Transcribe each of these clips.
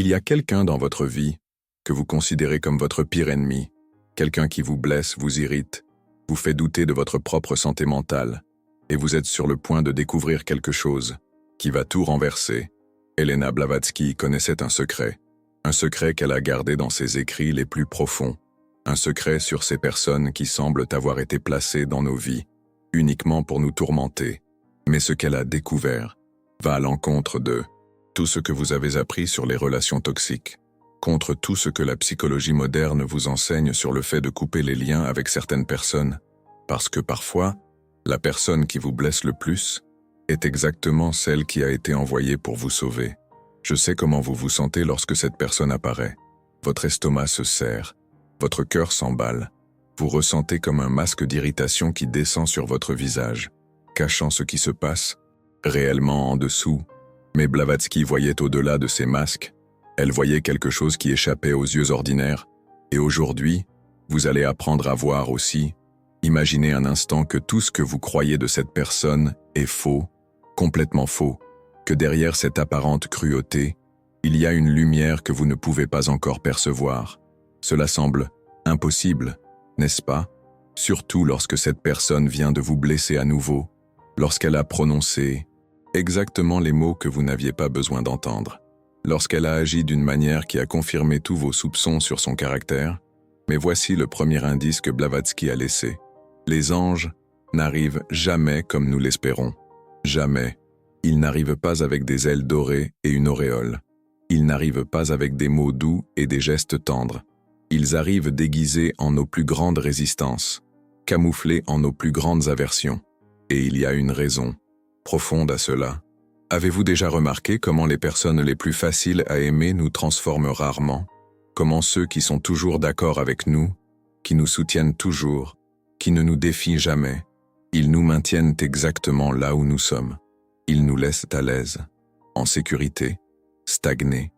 Il y a quelqu'un dans votre vie que vous considérez comme votre pire ennemi, quelqu'un qui vous blesse, vous irrite, vous fait douter de votre propre santé mentale, et vous êtes sur le point de découvrir quelque chose qui va tout renverser. Elena Blavatsky connaissait un secret qu'elle a gardé dans ses écrits les plus profonds, un secret sur ces personnes qui semblent avoir été placées dans nos vies, uniquement pour nous tourmenter. Mais ce qu'elle a découvert va à l'encontre de tout ce que vous avez appris sur les relations toxiques, contre tout ce que la psychologie moderne vous enseigne sur le fait de couper les liens avec certaines personnes, parce que parfois, la personne qui vous blesse le plus est exactement celle qui a été envoyée pour vous sauver. Je sais comment vous vous sentez lorsque cette personne apparaît. Votre estomac se serre, votre cœur s'emballe. Vous ressentez comme un masque d'irritation qui descend sur votre visage, cachant ce qui se passe réellement en dessous. Mais Blavatsky voyait au-delà de ces masques. Elle voyait quelque chose qui échappait aux yeux ordinaires. Et aujourd'hui, vous allez apprendre à voir aussi. Imaginez un instant que tout ce que vous croyez de cette personne est faux, complètement faux, que derrière cette apparente cruauté, il y a une lumière que vous ne pouvez pas encore percevoir. Cela semble impossible, n'est-ce pas? Surtout lorsque cette personne vient de vous blesser à nouveau, lorsqu'elle a prononcé exactement les mots que vous n'aviez pas besoin d'entendre, lorsqu'elle a agi d'une manière qui a confirmé tous vos soupçons sur son caractère. Mais voici le premier indice que Blavatsky a laissé. Les anges n'arrivent jamais comme nous l'espérons. Jamais. Ils n'arrivent pas avec des ailes dorées et une auréole. Ils n'arrivent pas avec des mots doux et des gestes tendres. Ils arrivent déguisés en nos plus grandes résistances, camouflés en nos plus grandes aversions. Et il y a une raison profonde à cela. Avez-vous déjà remarqué comment les personnes les plus faciles à aimer nous transforment rarement? Comment ceux qui sont toujours d'accord avec nous, qui nous soutiennent toujours, qui ne nous défient jamais, ils nous maintiennent exactement là où nous sommes. Ils nous laissent à l'aise, en sécurité, stagnés.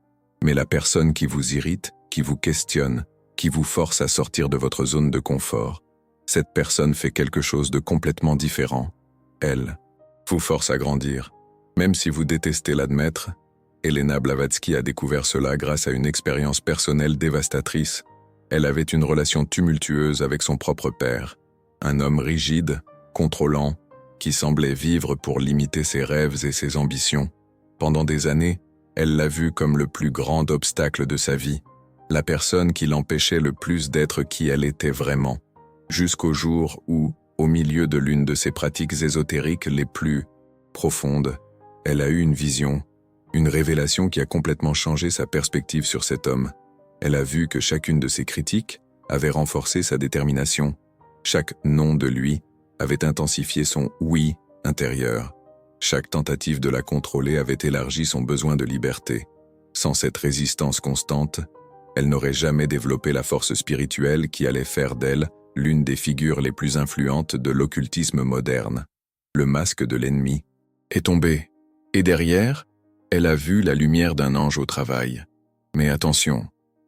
Mais la personne qui vous irrite, qui vous questionne, qui vous force à sortir de votre zone de confort, cette personne fait quelque chose de complètement différent. Elle vous force à grandir. Même si vous détestez l'admettre, Elena Blavatsky a découvert cela grâce à une expérience personnelle dévastatrice. Elle avait une relation tumultueuse avec son propre père, un homme rigide, contrôlant, qui semblait vivre pour limiter ses rêves et ses ambitions. Pendant des années, elle l'a vu comme le plus grand obstacle de sa vie, la personne qui l'empêchait le plus d'être qui elle était vraiment, jusqu'au jour où, au milieu de l'une de ses pratiques ésotériques les plus profondes, elle a eu une vision, une révélation qui a complètement changé sa perspective sur cet homme. Elle a vu que chacune de ses critiques avait renforcé sa détermination. Chaque non de lui avait intensifié son oui intérieur. Chaque tentative de la contrôler avait élargi son besoin de liberté. Sans cette résistance constante, elle n'aurait jamais développé la force spirituelle qui allait faire d'elle l'une des figures les plus influentes de l'occultisme moderne. Le masque de l'ennemi est tombé, et derrière, elle a vu la lumière d'un ange au travail. Mais attention,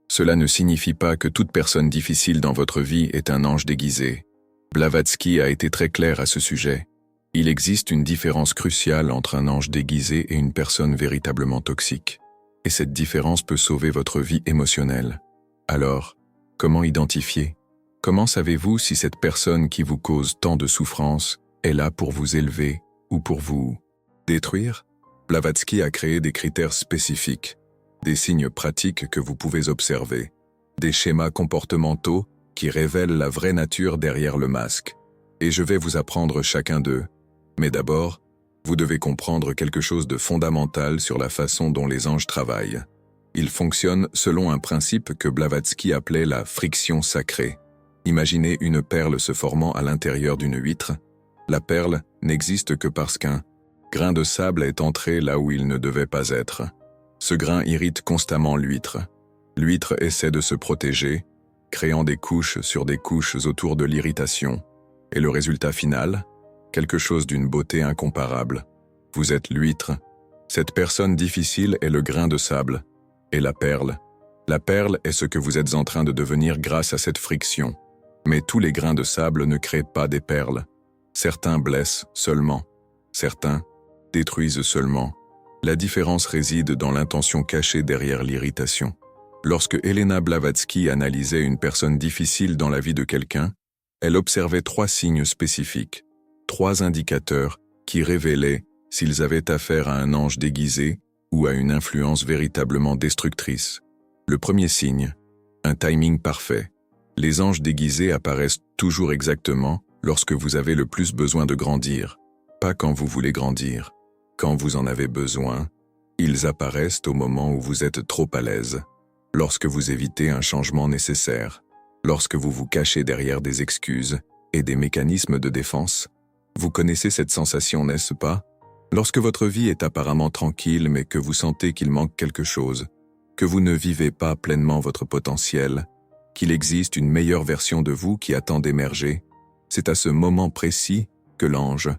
cela ne signifie pas que toute personne difficile dans votre vie est un ange déguisé. Blavatsky a été très clair à ce sujet. Il existe une différence cruciale entre un ange déguisé et une personne véritablement toxique. Et cette différence peut sauver votre vie émotionnelle. Alors, comment identifier? Comment savez-vous si cette personne qui vous cause tant de souffrance est là pour vous élever ou pour vous détruire? Blavatsky a créé des critères spécifiques, des signes pratiques que vous pouvez observer, des schémas comportementaux qui révèlent la vraie nature derrière le masque. Et je vais vous apprendre chacun d'eux. Mais d'abord, vous devez comprendre quelque chose de fondamental sur la façon dont les anges travaillent. Ils fonctionnent selon un principe que Blavatsky appelait la friction sacrée. Imaginez une perle se formant à l'intérieur d'une huître. La perle n'existe que parce qu'un grain de sable est entré là où il ne devait pas être. Ce grain irrite constamment l'huître. L'huître essaie de se protéger, créant des couches sur des couches autour de l'irritation. Et le résultat final? Quelque chose d'une beauté incomparable. Vous êtes l'huître. Cette personne difficile est le grain de sable. Et la perle est ce que vous êtes en train de devenir grâce à cette friction. Mais tous les grains de sable ne créent pas des perles. Certains blessent seulement. Certains détruisent seulement. La différence réside dans l'intention cachée derrière l'irritation. Lorsque Elena Blavatsky analysait une personne difficile dans la vie de quelqu'un, elle observait 3 signes spécifiques, 3 indicateurs qui révélaient s'ils avaient affaire à un ange déguisé ou à une influence véritablement destructrice. Le premier signe, un timing parfait. Les anges déguisés apparaissent toujours exactement lorsque vous avez le plus besoin de grandir, pas quand vous voulez grandir. Quand vous en avez besoin, ils apparaissent au moment où vous êtes trop à l'aise, lorsque vous évitez un changement nécessaire, lorsque vous vous cachez derrière des excuses et des mécanismes de défense. Vous connaissez cette sensation, n'est-ce pas? Lorsque votre vie est apparemment tranquille mais que vous sentez qu'il manque quelque chose, que vous ne vivez pas pleinement votre potentiel, qu'il existe une meilleure version de vous qui attend d'émerger, c'est à ce moment précis que l'ange,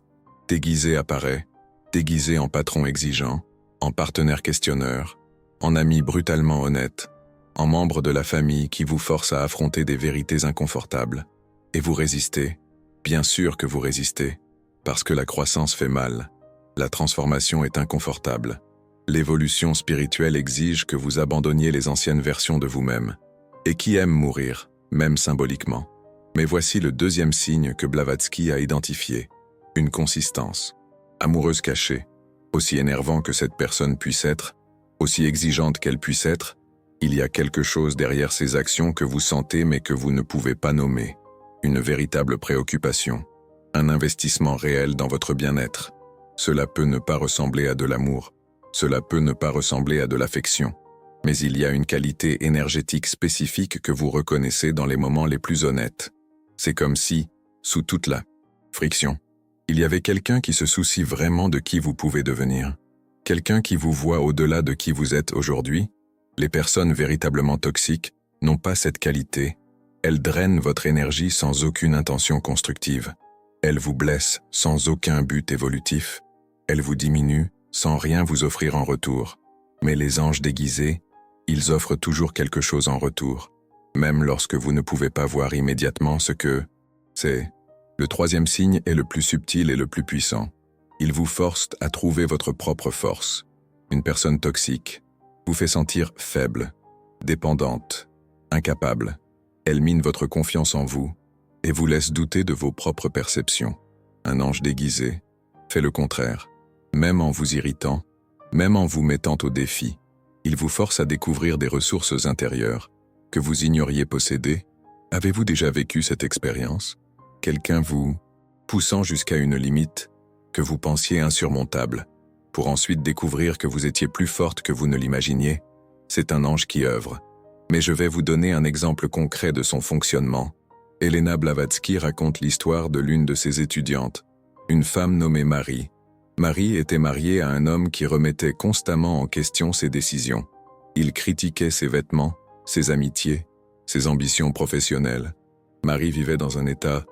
déguisé apparaît, déguisé en patron exigeant, en partenaire questionneur, en ami brutalement honnête, en membre de la famille qui vous force à affronter des vérités inconfortables. Et vous résistez, bien sûr que vous résistez, parce que la croissance fait mal. La transformation est inconfortable. L'évolution spirituelle exige que vous abandonniez les anciennes versions de vous-même. Et qui aime mourir, même symboliquement. Mais voici le deuxième signe que Blavatsky a identifié. Une consistance. Amoureuse cachée. Aussi énervant que cette personne puisse être, aussi exigeante qu'elle puisse être, il y a quelque chose derrière ces actions que vous sentez mais que vous ne pouvez pas nommer. Une véritable préoccupation. Un investissement réel dans votre bien-être. Cela peut ne pas ressembler à de l'amour. Cela peut ne pas ressembler à de l'affection. Mais il y a une qualité énergétique spécifique que vous reconnaissez dans les moments les plus honnêtes. C'est comme si, sous toute la friction, il y avait quelqu'un qui se soucie vraiment de qui vous pouvez devenir. Quelqu'un qui vous voit au-delà de qui vous êtes aujourd'hui. Les personnes véritablement toxiques n'ont pas cette qualité. Elles drainent votre énergie sans aucune intention constructive. Elles vous blessent sans aucun but évolutif. Elles vous diminuent sans rien vous offrir en retour. Mais les anges déguisés, ils offrent toujours quelque chose en retour, même lorsque vous ne pouvez pas voir immédiatement ce que c'est. Le troisième signe est le plus subtil et le plus puissant. Il vous force à trouver votre propre force. Une personne toxique vous fait sentir faible, dépendante, incapable. Elle mine votre confiance en vous et vous laisse douter de vos propres perceptions. Un ange déguisé fait le contraire. Même en vous irritant, même en vous mettant au défi, il vous force à découvrir des ressources intérieures que vous ignoriez posséder. Avez-vous déjà vécu cette expérience? Quelqu'un vous poussant jusqu'à une limite que vous pensiez insurmontable, pour ensuite découvrir que vous étiez plus forte que vous ne l'imaginiez. C'est un ange qui œuvre. Mais je vais vous donner un exemple concret de son fonctionnement. Elena Blavatsky raconte l'histoire de l'une de ses étudiantes, une femme nommée Marie. Marie était mariée à un homme qui remettait constamment en question ses décisions. Il critiquait ses vêtements, ses amitiés, ses ambitions professionnelles. Marie vivait dans un état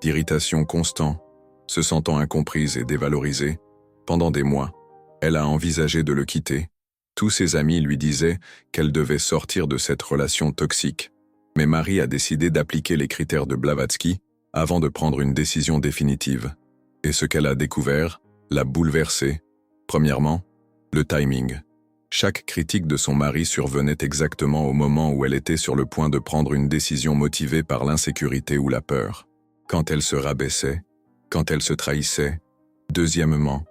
d'irritation constant, se sentant incomprise et dévalorisée. Pendant des mois, elle a envisagé de le quitter. Tous ses amis lui disaient qu'elle devait sortir de cette relation toxique. Mais Marie a décidé d'appliquer les critères de Blavatsky avant de prendre une décision définitive. Et ce qu'elle a découvert l'a bouleversée. Premièrement, le timing. Chaque critique de son mari survenait exactement au moment où elle était sur le point de prendre une décision motivée par l'insécurité ou la peur. Quand elle se rabaissait, quand elle se trahissait. Deuxièmement,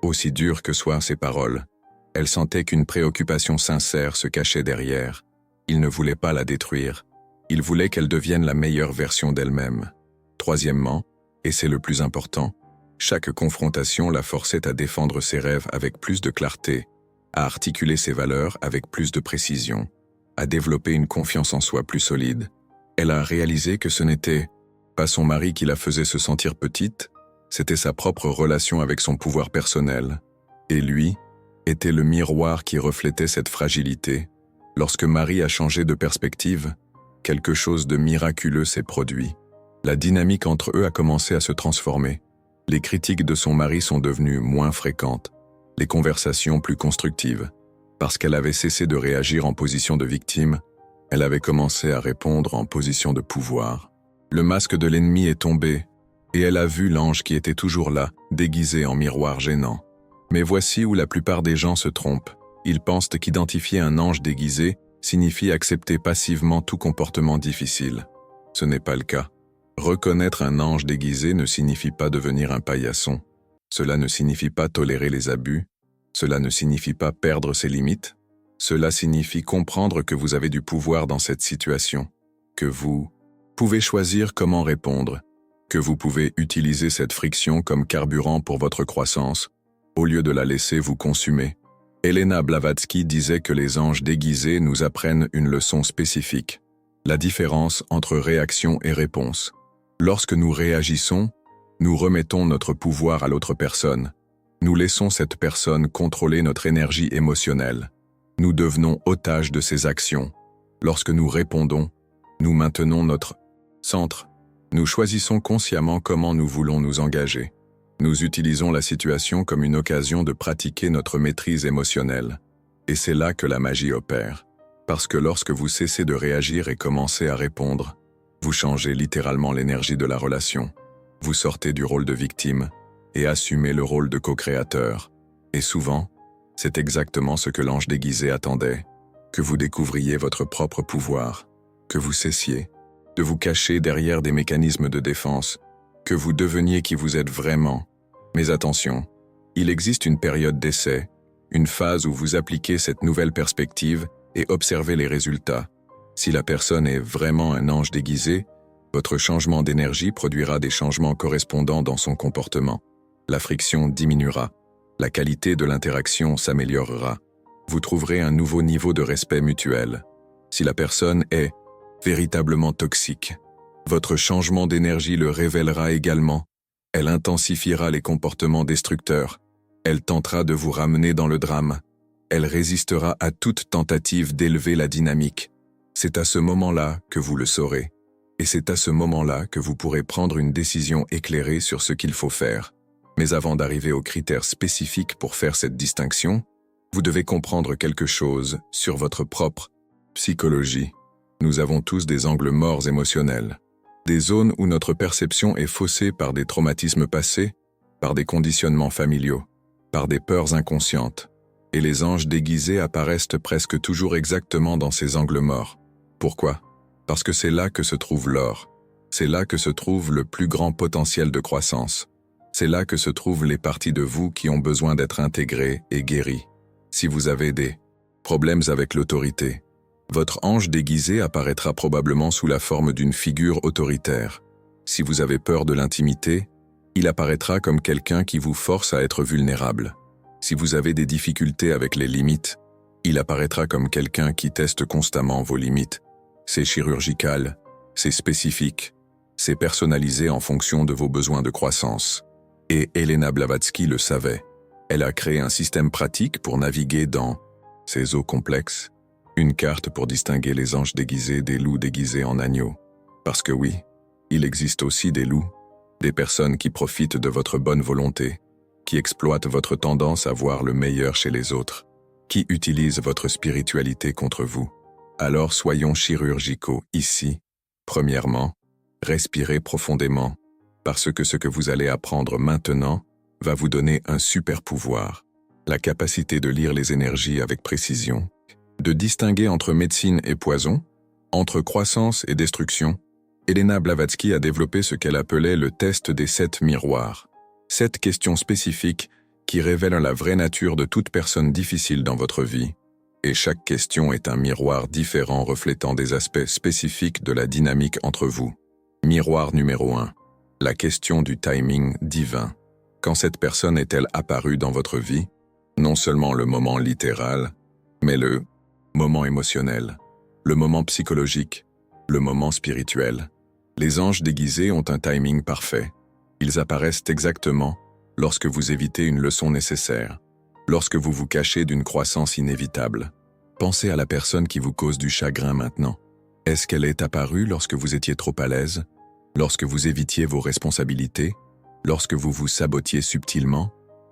aussi dures que soient ses paroles, elle sentait qu'une préoccupation sincère se cachait derrière. Il ne voulait pas la détruire. Il voulait qu'elle devienne la meilleure version d'elle-même. Troisièmement, et c'est le plus important, chaque confrontation la forçait à défendre ses rêves avec plus de clarté, à articuler ses valeurs avec plus de précision, à développer une confiance en soi plus solide. Elle a réalisé que ce n'était pas son mari qui la faisait se sentir petite, c'était sa propre relation avec son pouvoir personnel. Et lui était le miroir qui reflétait cette fragilité. Lorsque Marie a changé de perspective, quelque chose de miraculeux s'est produit. La dynamique entre eux a commencé à se transformer. Les critiques de son mari sont devenues moins fréquentes, les conversations plus constructives. Parce qu'elle avait cessé de réagir en position de victime, elle avait commencé à répondre en position de pouvoir. Le masque de l'ennemi est tombé, et elle a vu l'ange qui était toujours là, déguisé en miroir gênant. Mais voici où la plupart des gens se trompent. Ils pensent qu'identifier un ange déguisé signifie accepter passivement tout comportement difficile. Ce n'est pas le cas. Reconnaître un ange déguisé ne signifie pas devenir un paillasson. Cela ne signifie pas tolérer les abus. Cela ne signifie pas perdre ses limites. Cela signifie comprendre que vous avez du pouvoir dans cette situation, que vous pouvez choisir comment répondre, que vous pouvez utiliser cette friction comme carburant pour votre croissance, au lieu de la laisser vous consumer. Elena Blavatsky disait que les anges déguisés nous apprennent une leçon spécifique, la différence entre réaction et réponse. Lorsque nous réagissons, nous remettons notre pouvoir à l'autre personne. Nous laissons cette personne contrôler notre énergie émotionnelle. Nous devenons otages de ses actions. Lorsque nous répondons, nous maintenons notre centre. Nous choisissons consciemment comment nous voulons nous engager. Nous utilisons la situation comme une occasion de pratiquer notre maîtrise émotionnelle. Et c'est là que la magie opère. Parce que lorsque vous cessez de réagir et commencez à répondre, vous changez littéralement l'énergie de la relation. Vous sortez du rôle de victime et assumez le rôle de co-créateur. Et souvent, c'est exactement ce que l'ange déguisé attendait, que vous découvriez votre propre pouvoir, que vous cessiez de vous cacher derrière des mécanismes de défense, que vous deveniez qui vous êtes vraiment. Mais attention, il existe une période d'essai, une phase où vous appliquez cette nouvelle perspective et observez les résultats. Si la personne est vraiment un ange déguisé, votre changement d'énergie produira des changements correspondants dans son comportement. La friction diminuera, la qualité de l'interaction s'améliorera. Vous trouverez un nouveau niveau de respect mutuel. Si la personne est véritablement toxique, votre changement d'énergie le révélera également. Elle intensifiera les comportements destructeurs. Elle tentera de vous ramener dans le drame. Elle résistera à toute tentative d'élever la dynamique. C'est à ce moment-là que vous le saurez. Et c'est à ce moment-là que vous pourrez prendre une décision éclairée sur ce qu'il faut faire. Mais avant d'arriver aux critères spécifiques pour faire cette distinction, vous devez comprendre quelque chose sur votre propre psychologie. Nous avons tous des angles morts émotionnels. Des zones où notre perception est faussée par des traumatismes passés, par des conditionnements familiaux, par des peurs inconscientes. Et les anges déguisés apparaissent presque toujours exactement dans ces angles morts. Pourquoi ? Parce que c'est là que se trouve l'or. C'est là que se trouve le plus grand potentiel de croissance. C'est là que se trouvent les parties de vous qui ont besoin d'être intégrées et guéries. Si vous avez des problèmes avec l'autorité, votre ange déguisé apparaîtra probablement sous la forme d'une figure autoritaire. Si vous avez peur de l'intimité, il apparaîtra comme quelqu'un qui vous force à être vulnérable. Si vous avez des difficultés avec les limites, il apparaîtra comme quelqu'un qui teste constamment vos limites. C'est chirurgical, c'est spécifique, c'est personnalisé en fonction de vos besoins de croissance. Et Elena Blavatsky le savait. Elle a créé un système pratique pour naviguer dans ces eaux complexes. Une carte pour distinguer les anges déguisés des loups déguisés en agneaux. Parce que oui, il existe aussi des loups, des personnes qui profitent de votre bonne volonté, qui exploitent votre tendance à voir le meilleur chez les autres, qui utilisent votre spiritualité contre vous. Alors soyons chirurgicaux ici. Premièrement, respirez profondément, parce que ce que vous allez apprendre maintenant va vous donner un super pouvoir, la capacité de lire les énergies avec précision, de distinguer entre médecine et poison, entre croissance et destruction. Elena Blavatsky a développé ce qu'elle appelait le test des 7 miroirs. 7 questions spécifiques qui révèlent la vraie nature de toute personne difficile dans votre vie. Et chaque question est un miroir différent reflétant des aspects spécifiques de la dynamique entre vous. Miroir numéro 1. La question du timing divin. Quand cette personne est-elle apparue dans votre vie? Non seulement le moment littéral, mais le moment émotionnel, le moment psychologique, le moment spirituel. Les anges déguisés ont un timing parfait. Ils apparaissent exactement lorsque vous évitez une leçon nécessaire, lorsque vous vous cachez d'une croissance inévitable. Pensez à la personne qui vous cause du chagrin maintenant. Est-ce qu'elle est apparue lorsque vous étiez trop à l'aise, lorsque vous évitiez vos responsabilités, lorsque vous vous sabotiez subtilement,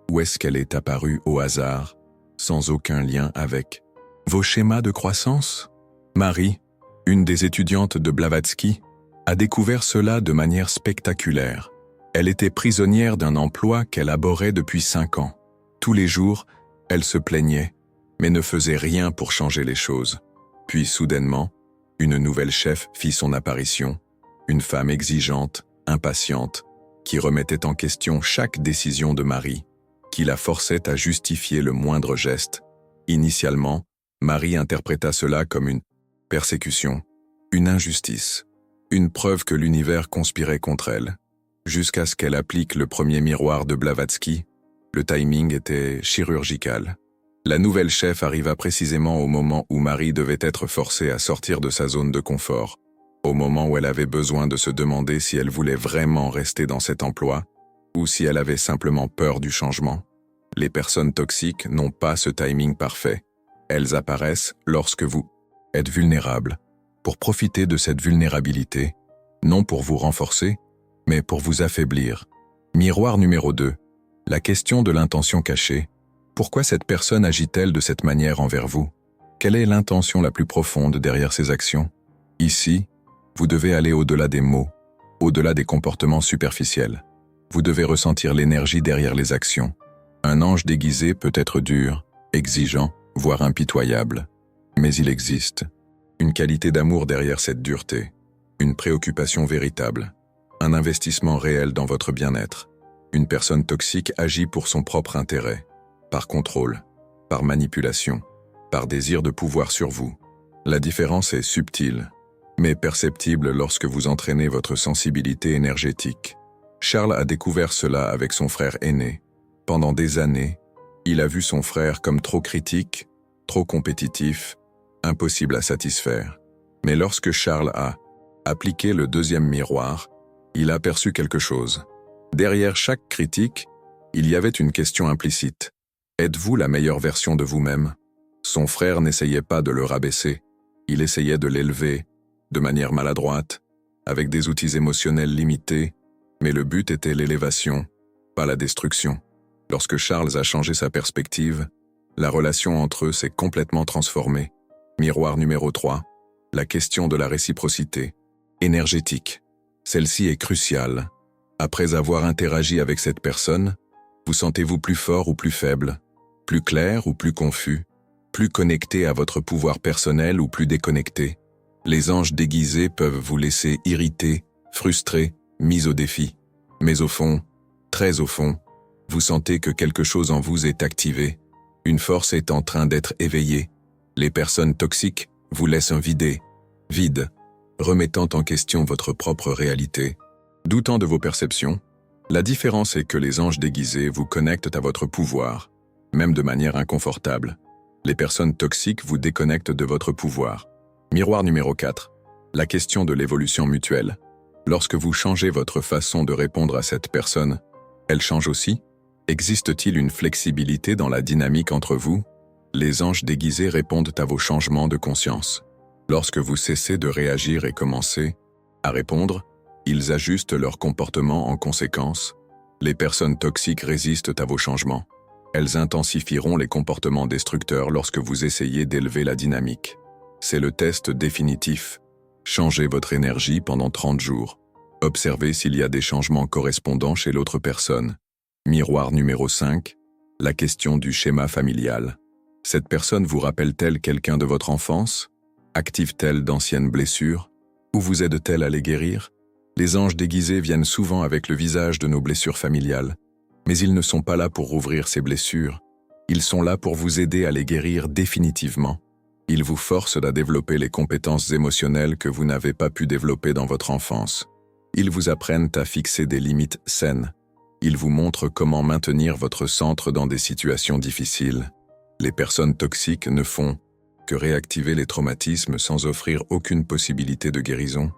ou est-ce qu'elle est apparue au hasard, sans aucun lien avec vos schémas de croissance? Marie, une des étudiantes de Blavatsky, a découvert cela de manière spectaculaire. Elle était prisonnière d'un emploi qu'elle abhorrait depuis 5 ans. Tous les jours, elle se plaignait, mais ne faisait rien pour changer les choses. Puis soudainement, une nouvelle chef fit son apparition, une femme exigeante, impatiente, qui remettait en question chaque décision de Marie, qui la forçait à justifier le moindre geste. Initialement, Marie interpréta cela comme une persécution, une injustice, une preuve que l'univers conspirait contre elle, jusqu'à ce qu'elle applique le premier miroir de Blavatsky. Le timing était chirurgical. La nouvelle chef arriva précisément au moment où Marie devait être forcée à sortir de sa zone de confort, au moment où elle avait besoin de se demander si elle voulait vraiment rester dans cet emploi, ou si elle avait simplement peur du changement. Les personnes toxiques n'ont pas ce timing parfait. Elles apparaissent lorsque vous êtes vulnérable, pour profiter de cette vulnérabilité, non pour vous renforcer, mais pour vous affaiblir. Miroir numéro 2. La question de l'intention cachée. Pourquoi cette personne agit-elle de cette manière envers vous? Quelle est l'intention la plus profonde derrière ses actions? Ici, vous devez aller au-delà des mots, au-delà des comportements superficiels. Vous devez ressentir l'énergie derrière les actions. Un ange déguisé peut être dur, exigeant, voire impitoyable. Mais il existe une qualité d'amour derrière cette dureté, une préoccupation véritable, un investissement réel dans votre bien-être. Une personne toxique agit pour son propre intérêt, par contrôle, par manipulation, par désir de pouvoir sur vous. La différence est subtile, mais perceptible lorsque vous entraînez votre sensibilité énergétique. Charles a découvert cela avec son frère aîné. Pendant des années, il a vu son frère comme trop critique, trop compétitif, impossible à satisfaire. Mais lorsque Charles a appliqué le deuxième miroir, il a aperçu quelque chose. Derrière chaque critique, il y avait une question implicite. Êtes-vous la meilleure version de vous-même? Son frère n'essayait pas de le rabaisser, il essayait de l'élever, de manière maladroite, avec des outils émotionnels limités, mais le but était l'élévation, pas la destruction. Lorsque Charles a changé sa perspective, la relation entre eux s'est complètement transformée. Miroir numéro 3, la question de la réciprocité. Énergétique. Celle-ci est cruciale. Après avoir interagi avec cette personne, vous sentez-vous plus fort ou plus faible, plus clair ou plus confus, plus connecté à votre pouvoir personnel ou plus déconnecté? Les anges déguisés peuvent vous laisser irrité, frustré, mis au défi. Mais au fond, très au fond, vous sentez que quelque chose en vous est activé. Une force est en train d'être éveillée. Les personnes toxiques vous laissent un vide, remettant en question votre propre réalité. Doutant de vos perceptions, la différence est que les anges déguisés vous connectent à votre pouvoir, même de manière inconfortable. Les personnes toxiques vous déconnectent de votre pouvoir. Miroir numéro 4. La question de l'évolution mutuelle. Lorsque vous changez votre façon de répondre à cette personne, elle change aussi? Existe-t-il une flexibilité dans la dynamique entre vous? Les anges déguisés répondent à vos changements de conscience. Lorsque vous cessez de réagir et commencez à répondre, ils ajustent leur comportement en conséquence. Les personnes toxiques résistent à vos changements. Elles intensifieront les comportements destructeurs lorsque vous essayez d'élever la dynamique. C'est le test définitif. Changez votre énergie pendant 30 jours. Observez s'il y a des changements correspondants chez l'autre personne. Miroir numéro 5. La question du schéma familial. Cette personne vous rappelle-t-elle quelqu'un de votre enfance? Active-t-elle d'anciennes blessures? Ou vous aide-t-elle à les guérir? Les anges déguisés viennent souvent avec le visage de nos blessures familiales. Mais ils ne sont pas là pour rouvrir ces blessures. Ils sont là pour vous aider à les guérir définitivement. Ils vous forcent à développer les compétences émotionnelles que vous n'avez pas pu développer dans votre enfance. Ils vous apprennent à fixer des limites saines. Ils vous montrent comment maintenir votre centre dans des situations difficiles. Les personnes toxiques ne font que réactiver les traumatismes sans offrir aucune possibilité de guérison.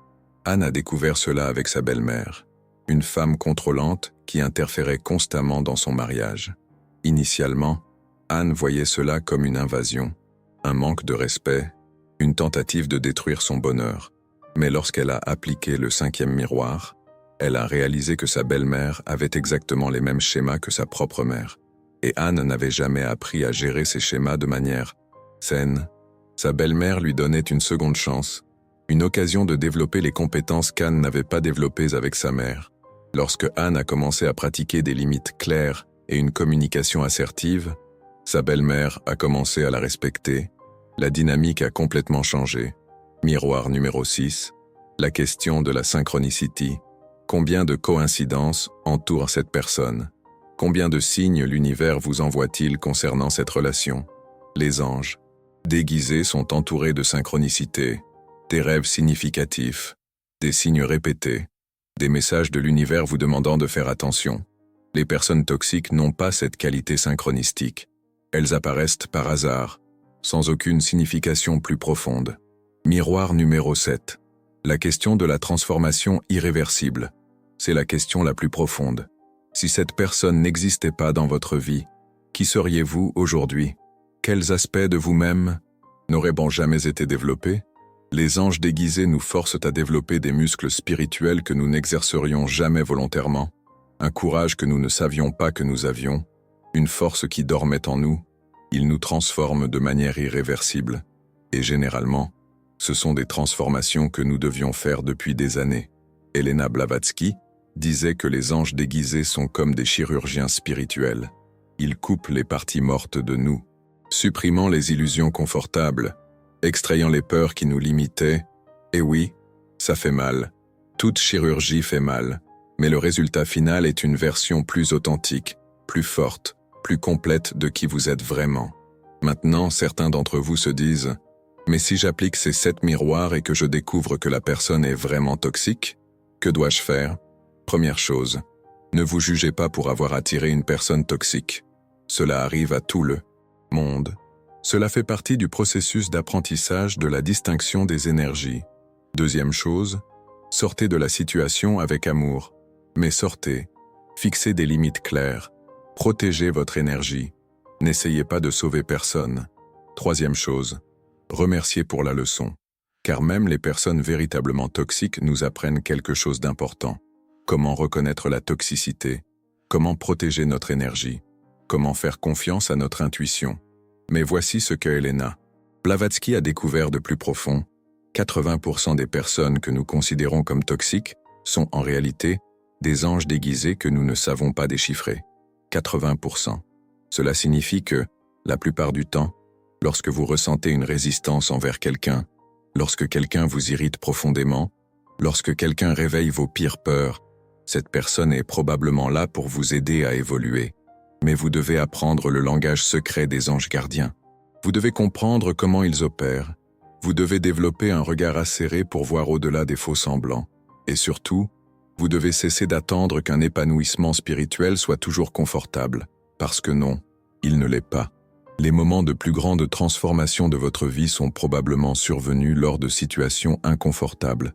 Anne a découvert cela avec sa belle-mère, une femme contrôlante qui interférait constamment dans son mariage. Initialement, Anne voyait cela comme une invasion, un manque de respect, une tentative de détruire son bonheur. Mais lorsqu'elle a appliqué le 5e miroir, elle a réalisé que sa belle-mère avait exactement les mêmes schémas que sa propre mère. Et Anne n'avait jamais appris à gérer ces schémas de manière saine. Sa belle-mère lui donnait une seconde chance, une occasion de développer les compétences qu'Anne n'avait pas développées avec sa mère. Lorsque Anne a commencé à pratiquer des limites claires et une communication assertive, sa belle-mère a commencé à la respecter, la dynamique a complètement changé. Miroir numéro 6, la question de la synchronicity. Combien de coïncidences entourent cette personne? Combien de signes l'univers vous envoie-t-il concernant cette relation? Les anges, déguisés, sont entourés de synchronicité, des rêves significatifs, des signes répétés, des messages de l'univers vous demandant de faire attention. Les personnes toxiques n'ont pas cette qualité synchronistique. Elles apparaissent par hasard, sans aucune signification plus profonde. Miroir numéro 7. La question de la transformation irréversible. C'est la question la plus profonde. Si cette personne n'existait pas dans votre vie, qui seriez-vous aujourd'hui? Quels aspects de vous-même n'auraient jamais été développés? Les anges déguisés nous forcent à développer des muscles spirituels que nous n'exercerions jamais volontairement, un courage que nous ne savions pas que nous avions, une force qui dormait en nous. Ils nous transforment de manière irréversible. Et généralement, ce sont des transformations que nous devions faire depuis des années. Elena Blavatsky disait que les anges déguisés sont comme des chirurgiens spirituels. Ils coupent les parties mortes de nous, supprimant les illusions confortables, extrayant les peurs qui nous limitaient. Et oui, ça fait mal. Toute chirurgie fait mal, mais le résultat final est une version plus authentique, plus forte, plus complète de qui vous êtes vraiment. Maintenant, certains d'entre vous se disent « Mais si j'applique ces 7 miroirs et que je découvre que la personne est vraiment toxique, que dois-je faire ?» Première chose, ne vous jugez pas pour avoir attiré une personne toxique. Cela arrive à tout le monde. Cela fait partie du processus d'apprentissage de la distinction des énergies. Deuxième chose, sortez de la situation avec amour. Mais sortez, fixez des limites claires, protégez votre énergie. N'essayez pas de sauver personne. Troisième chose, remerciez pour la leçon. Car même les personnes véritablement toxiques nous apprennent quelque chose d'important. Comment reconnaître la toxicité, comment protéger notre énergie, comment faire confiance à notre intuition. Mais voici ce que Elena Blavatsky a découvert de plus profond. 80% des personnes que nous considérons comme toxiques sont en réalité des anges déguisés que nous ne savons pas déchiffrer. 80%. Cela signifie que, la plupart du temps, lorsque vous ressentez une résistance envers quelqu'un, lorsque quelqu'un vous irrite profondément, lorsque quelqu'un réveille vos pires peurs, cette personne est probablement là pour vous aider à évoluer. Mais vous devez apprendre le langage secret des anges gardiens. Vous devez comprendre comment ils opèrent. Vous devez développer un regard acéré pour voir au-delà des faux semblants. Et surtout, vous devez cesser d'attendre qu'un épanouissement spirituel soit toujours confortable. Parce que non, il ne l'est pas. Les moments de plus grande transformation de votre vie sont probablement survenus lors de situations inconfortables,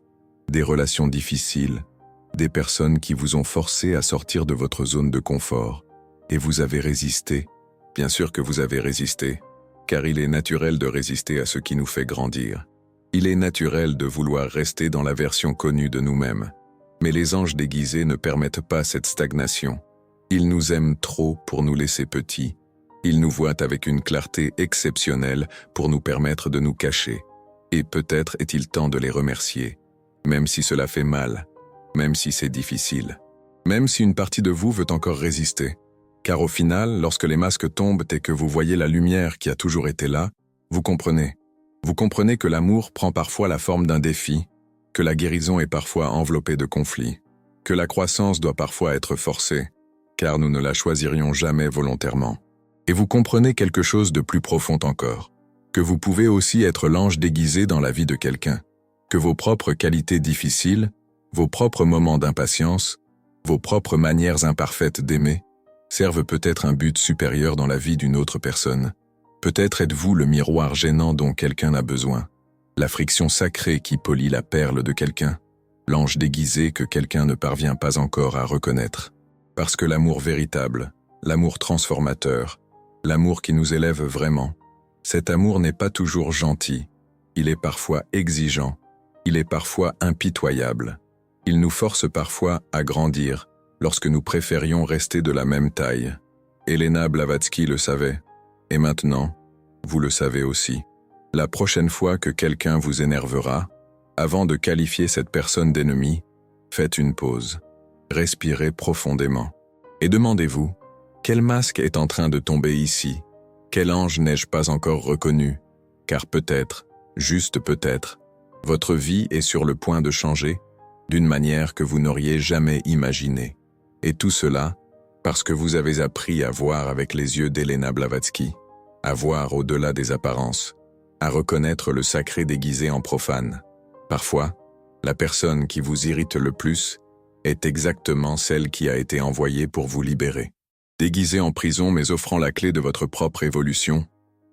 des relations difficiles, des personnes qui vous ont forcé à sortir de votre zone de confort. Et vous avez résisté. Bien sûr que vous avez résisté, car il est naturel de résister à ce qui nous fait grandir. Il est naturel de vouloir rester dans la version connue de nous-mêmes. Mais les anges déguisés ne permettent pas cette stagnation. Ils nous aiment trop pour nous laisser petits. Ils nous voient avec une clarté exceptionnelle pour nous permettre de nous cacher. Et peut-être est-il temps de les remercier, même si cela fait mal, même si c'est difficile, même si une partie de vous veut encore résister. Car au final, lorsque les masques tombent et que vous voyez la lumière qui a toujours été là, vous comprenez. Vous comprenez que l'amour prend parfois la forme d'un défi, que la guérison est parfois enveloppée de conflits, que la croissance doit parfois être forcée, car nous ne la choisirions jamais volontairement. Et vous comprenez quelque chose de plus profond encore, que vous pouvez aussi être l'ange déguisé dans la vie de quelqu'un, que vos propres qualités difficiles, vos propres moments d'impatience, vos propres manières imparfaites d'aimer, servent peut-être un but supérieur dans la vie d'une autre personne. Peut-être êtes-vous le miroir gênant dont quelqu'un a besoin, la friction sacrée qui polit la perle de quelqu'un, l'ange déguisé que quelqu'un ne parvient pas encore à reconnaître. Parce que l'amour véritable, l'amour transformateur, l'amour qui nous élève vraiment, cet amour n'est pas toujours gentil, il est parfois exigeant, il est parfois impitoyable. Il nous force parfois à grandir lorsque nous préférions rester de la même taille. Elena Blavatsky le savait. Et maintenant, vous le savez aussi. La prochaine fois que quelqu'un vous énervera, avant de qualifier cette personne d'ennemi, faites une pause. Respirez profondément. Et demandez-vous, Quel masque est en train de tomber ici? Quel ange n'ai-je pas encore reconnu? Car peut-être, juste peut-être, votre vie est sur le point de changer d'une manière que vous n'auriez jamais imaginée. Et tout cela parce que vous avez appris à voir avec les yeux d'Elena Blavatsky, à voir au-delà des apparences, à reconnaître le sacré déguisé en profane. Parfois, la personne qui vous irrite le plus est exactement celle qui a été envoyée pour vous libérer. Déguisé en prison mais offrant la clé de votre propre évolution,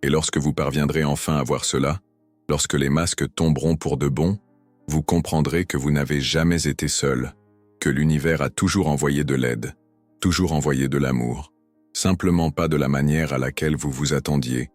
et lorsque vous parviendrez enfin à voir cela, lorsque les masques tomberont pour de bon, vous comprendrez que vous n'avez jamais été seul, que l'univers a toujours envoyé de l'aide, toujours envoyé de l'amour, simplement pas de la manière à laquelle vous vous attendiez,